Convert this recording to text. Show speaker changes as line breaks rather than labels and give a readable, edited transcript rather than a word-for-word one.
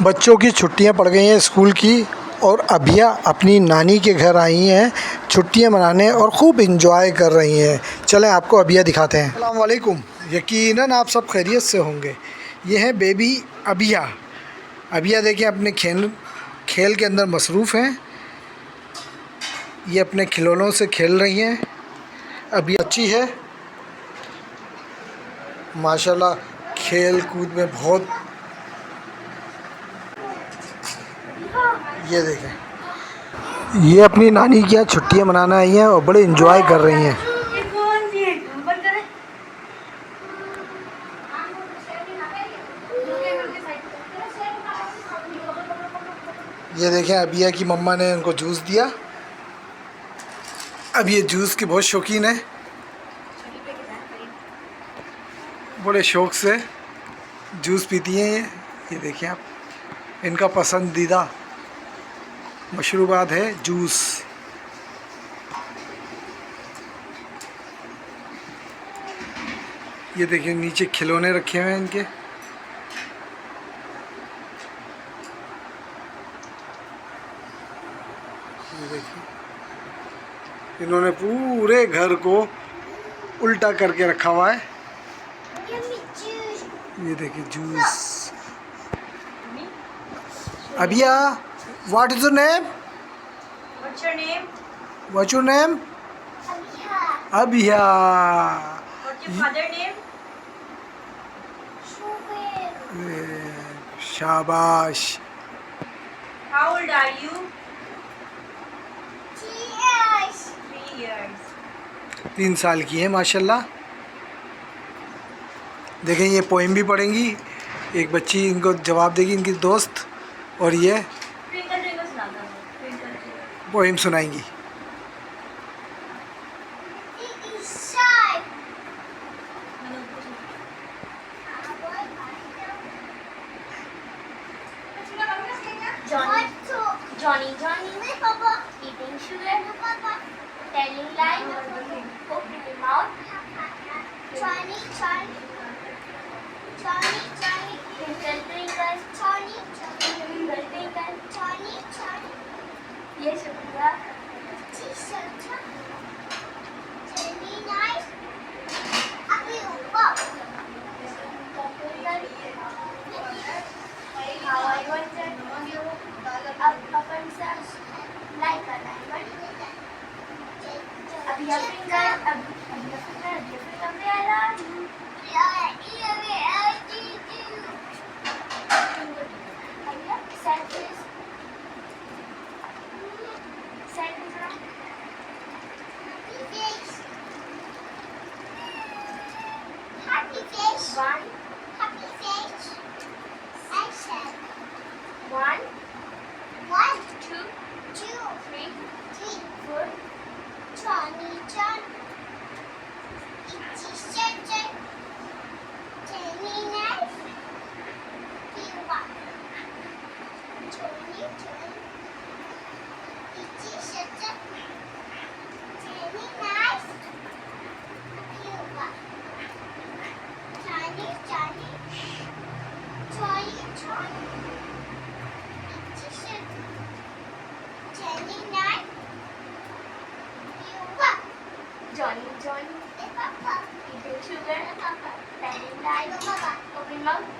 बच्चों की छुट्टियां पड़ गई हैं स्कूल की और अभिया अपनी नानी के घर आई हैं छुट्टियां मनाने और खूब इंजॉय कर रही हैं। चलें आपको अभिया दिखाते हैं। अस्सलाम वालेकुम। यकीनन आप सब खैरियत से होंगे। ये है बेबी अभिया। अभिया देखिए अपने खेल के अंदर मसरूफ़ हैं। ये अपने खिलौनों से खेल रही हैं। अभिया अच्छी है माशाल्लाह, खेल कूद में बहुत। ये देखें, ये अपनी नानी के यहाँ छुट्टियाँ मनाने आई हैं और बड़े इंजॉय कर रही हैं। ये देखें, अभिया की मम्मा ने उनको जूस दिया। अब ये जूस की बहुत शौकीन है, बड़े शौक़ से जूस पीती हैं ये देखें आप। इनका पसंदीदा मशरूबात है जूस। ये देखिए नीचे खिलौने रखे हुए हैं इनके। ये देखिए, इन्होंने पूरे घर को उल्टा करके रखा हुआ है। ये देखिए juice. Abhiya, what is your name?
What's your name?
What's your name? Abhiya.
What's your father name?
शाबाश।
How old are you? 3 years.
3 साल की है माशाल्लाह। देखें ये पोएम भी पढ़ेंगी, एक बच्ची इनको जवाब देगी, इनकी दोस्त, और ये
Twinkle twinkle सुनाता हूँ। Twinkle twinkle.
पोएम सुनाएंगी।
Johnny, eating sugar, telling lies, opening mouth. Johnny, twinkle, twinkle, twinkle, twinkle, yes, Abhiya. Telling lies, how I wanted you up and down like a diamond. Abhiya finger, Abhiya, sad face. Happy face. One. Happy face. Action. 1, 2, 3, 4. Johnny, itchy shelter. Jenny, knife. Viva. Johnny, itchy shelter. Jenny, knife. Viva. Johnny, itchy shelter. Jenny, knife. Viva. Johnny, eating sugar, telling lies, open mouth.